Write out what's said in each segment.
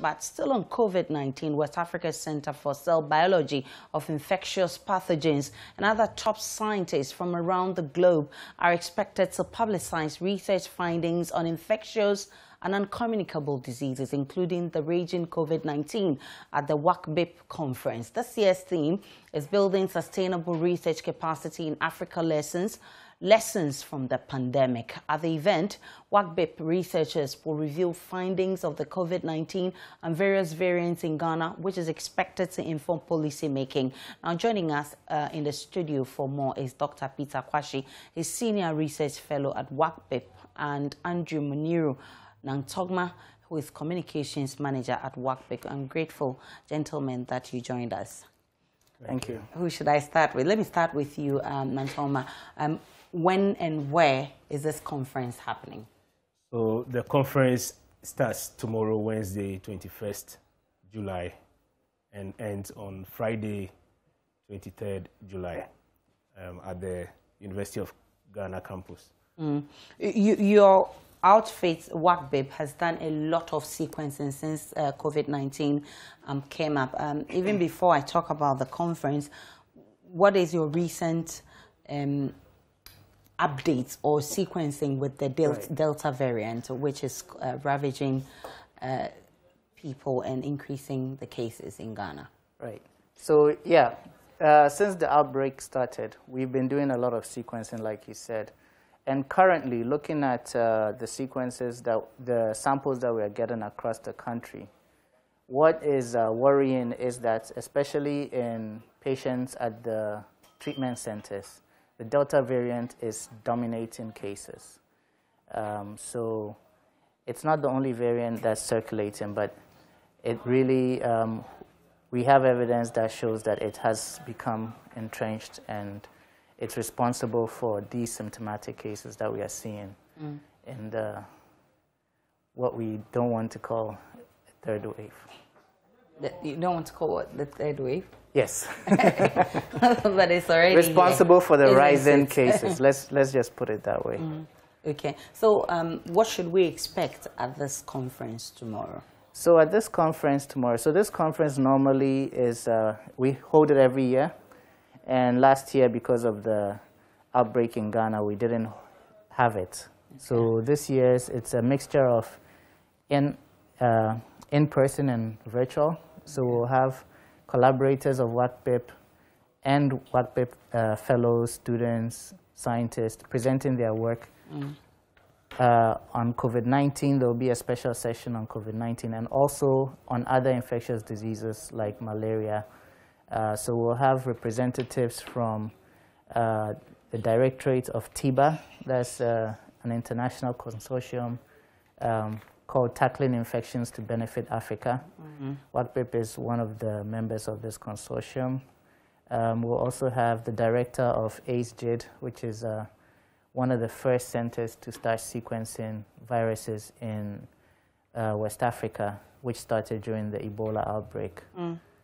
but still on COVID-19, West Africa's Center for Cell Biology of Infectious Pathogens and other top scientists from around the globe are expected to publicize research findings on infectious and uncommunicable diseases, including the raging COVID-19 at the WACCBIP conference. This year's theme is Building Sustainable Research Capacity in Africa Lessons from the Pandemic. At the event, WACCBIP researchers will reveal findings of the COVID-19 and various variants in Ghana, which is expected to inform policy making. Now, joining us in the studio for more is Dr. Peter Kwashi, a senior research fellow at WACCBIP, and Andrew Muniru Nantogma, who is communications manager at WACCBIP. I'm grateful, gentlemen, that you joined us. Thank you. Who should I start with? Let me start with you, Nantogma. When and where is this conference happening? So the conference starts tomorrow, Wednesday, 21st July, and ends on Friday, 23rd July, at the University of Ghana campus. Your outfit, WACCBIP, has done a lot of sequencing since COVID-19 came up. Even before I talk about the conference, what is your recent updates or sequencing with the Delta variant, which is ravaging people and increasing the cases in Ghana? Right. So, yeah, since the outbreak started, we've been doing a lot of sequencing, like you said. And currently, looking at the sequences, the samples that we are getting across the country, what is worrying is that, especially in patients at the treatment centers, the Delta variant is dominating cases. So it's not the only variant that's circulating, but it really, we have evidence that shows that it has become entrenched, and it's responsible for these symptomatic cases that we are seeing in what we don't want to call a third wave. You don't want to call it the third wave? Yes. But it's already responsible for the rising cases. Let's just put it that way. Okay. So what should we expect at this conference tomorrow? So at this conference tomorrow, so this conference normally is, we hold it every year. And last year, because of the outbreak in Ghana, we didn't have it. Okay. So this year, it's a mixture of in-person and virtual. So we'll have collaborators of WACCBIP and WACCBIP fellows, students, scientists presenting their work on COVID-19. There will be a special session on COVID-19 and also on other infectious diseases like malaria. So we'll have representatives from the Directorate of TIBA, that's an international consortium called Tackling Infections to Benefit Africa. WACCBIP is one of the members of this consortium. We'll also have the director of ACE-GID, which is one of the first centers to start sequencing viruses in West Africa, which started during the Ebola outbreak.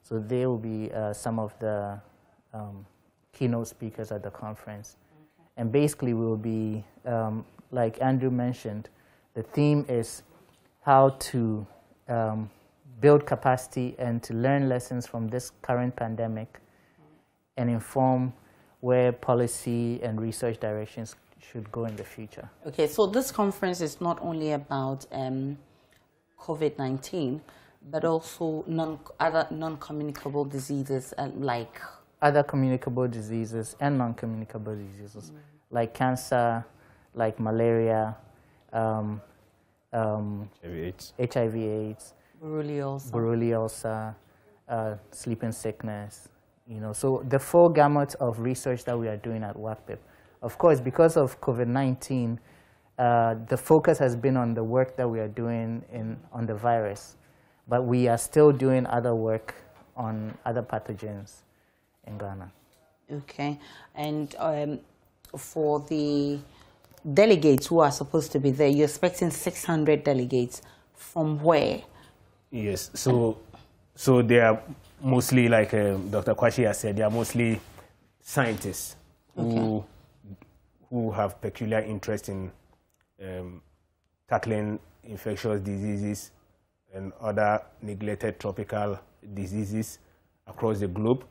So they will be some of the keynote speakers at the conference. Okay. And basically we will be, like Andrew mentioned, the theme is how to build capacity and to learn lessons from this current pandemic and inform where policy and research directions should go in the future. Okay, so this conference is not only about COVID-19, but also other non-communicable diseases like? Other communicable diseases and non-communicable diseases, like cancer, like malaria, HIV/AIDS, borreliosa, sleeping sickness, you know. So the full gamut of research that we are doing at WACCBIP. Of course, because of COVID-19, the focus has been on the work that we are doing on the virus. But we are still doing other work on other pathogens in Ghana. Okay. And for the delegates who are supposed to be there, you're expecting 600 delegates. From where? Yes. So they are mostly, like Dr. Kwashi has said, they are mostly scientists who have peculiar interest in tackling infectious diseases, and other neglected tropical diseases across the globe.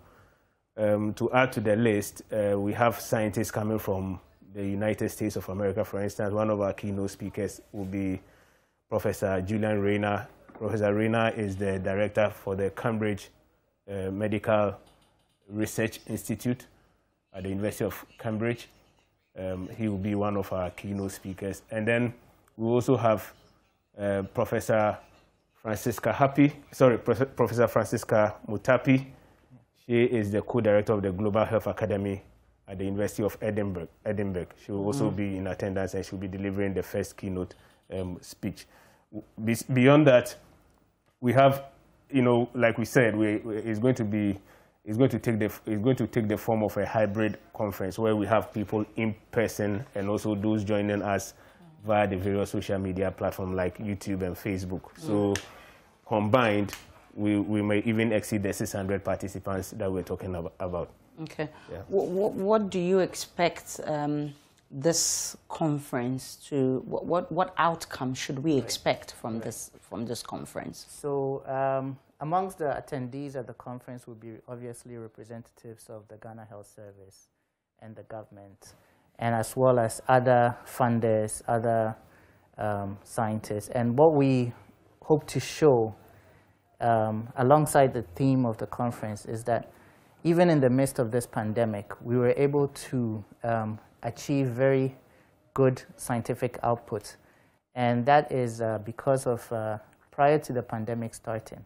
To add to the list, we have scientists coming from the United States of America. For instance, one of our keynote speakers will be Professor Julian Rayner. Professor Rayner is the director for the Cambridge Medical Research Institute at the University of Cambridge. He will be one of our keynote speakers. And then we also have Professor Francisca Mutapi. She is the co-director of the Global Health Academy at the University of Edinburgh. She will also be in attendance, and she'll be delivering the first keynote speech. Beyond that, we have, like we said, it's going to take the form of a hybrid conference where we have people in person and also those joining us via the various social media platforms like YouTube and Facebook. So combined, we may even exceed the 600 participants that we're talking about. Okay. Yeah. What do you expect this conference to? What outcome should we expect from this conference? So amongst the attendees at the conference will be obviously representatives of the Ghana Health Service and the government, and as well as other funders, other scientists. And what we hope to show alongside the theme of the conference is that even in the midst of this pandemic, we were able to achieve very good scientific output. And that is because of, prior to the pandemic starting,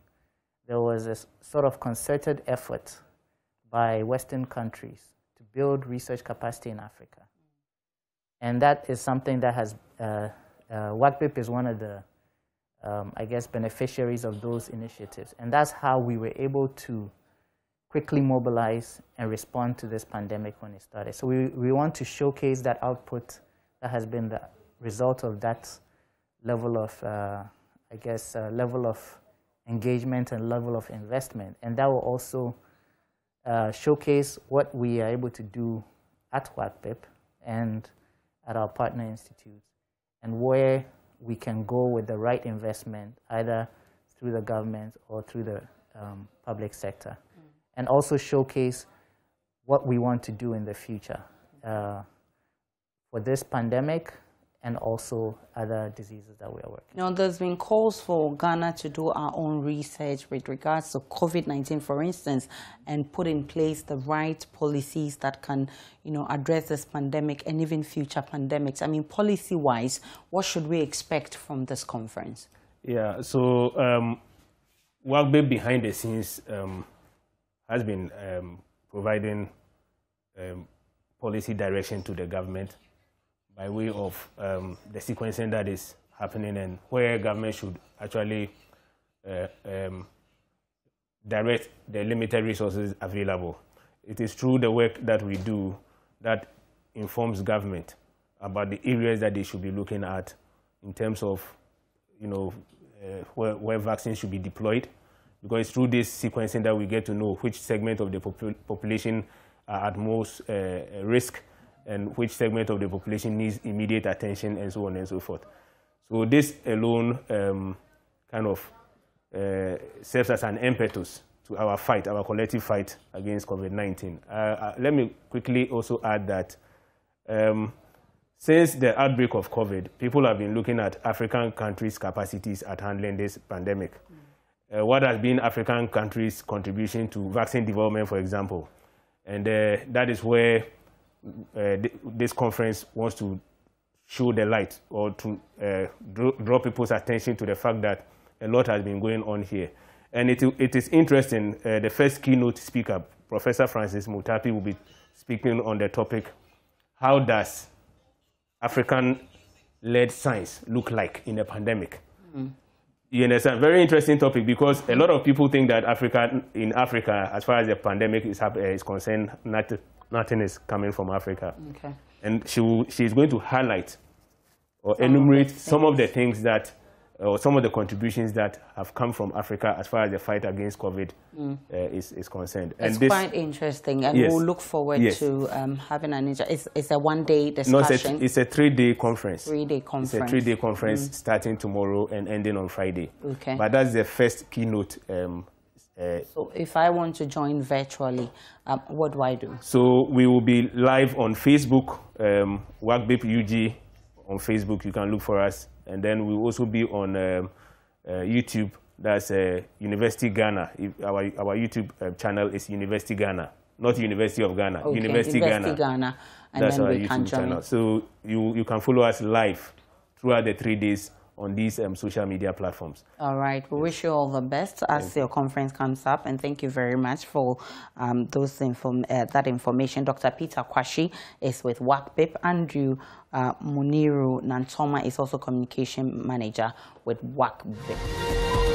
there was a sort of concerted effort by Western countries to build research capacity in Africa. And that is something that has, WACCBIP is one of the, I guess, beneficiaries of those initiatives. And that's how we were able to quickly mobilize and respond to this pandemic when it started. So we want to showcase that output that has been the result of that level of, I guess, level of engagement and level of investment. And that will also showcase what we are able to do at WACCBIP and at our partner institutes, and where we can go with the right investment, either through the government or through the public sector. And also showcase what we want to do in the future for this pandemic and also other diseases that we are working on. Now, there's been calls for Ghana to do our own research with regards to COVID-19, for instance, and put in place the right policies that can, address this pandemic and even future pandemics. I mean, policy-wise, what should we expect from this conference? Yeah, so WACCBIP behind the scenes has been providing policy direction to the government by way of the sequencing that is happening and where government should actually direct the limited resources available. It is through the work that we do that informs government about the areas that they should be looking at in terms of, where vaccines should be deployed. Because it's through this sequencing that we get to know which segment of the population are at most risk and which segment of the population needs immediate attention and so on and so forth. So this alone kind of serves as an impetus to our fight, our collective fight against COVID-19. Let me quickly also add that since the outbreak of COVID, people have been looking at African countries' capacities at handling this pandemic. What has been African countries' contribution to vaccine development, for example. And that is where this conference wants to show the light or to draw people's attention to the fact that a lot has been going on here. And it is interesting, the first keynote speaker, Professor Francis Mutapi, will be speaking on the topic, how does African-led science look like in a pandemic? You understand? Very interesting topic, because a lot of people think that in Africa, as far as the pandemic is concerned, nothing is coming from Africa. Okay. And she is going to highlight or enumerate some of the things that some of the contributions that have come from Africa as far as the fight against COVID is concerned. It's quite interesting, and we'll look forward to having an it's a one-day discussion. No, it's a 3-day conference. 3-day conference. It's a 3-day conference starting tomorrow and ending on Friday. Okay. But that's the first keynote. So if I want to join virtually, what do I do? So we will be live on Facebook, WACCBIP UG on Facebook. You can look for us. And then we'll also be on YouTube. That's University Ghana. Our YouTube channel is University Ghana, not University of Ghana. Okay. University Ghana. And that's then our we can YouTube join. channel. So you can follow us live throughout the 3 days on these social media platforms. All right. We wish you all the best as your conference comes up, and thank you very much for that information. Dr. Peter Kwashi is with WACCBIP. Andrew Muniru Nantoma is also Communication Manager with WACCBIP.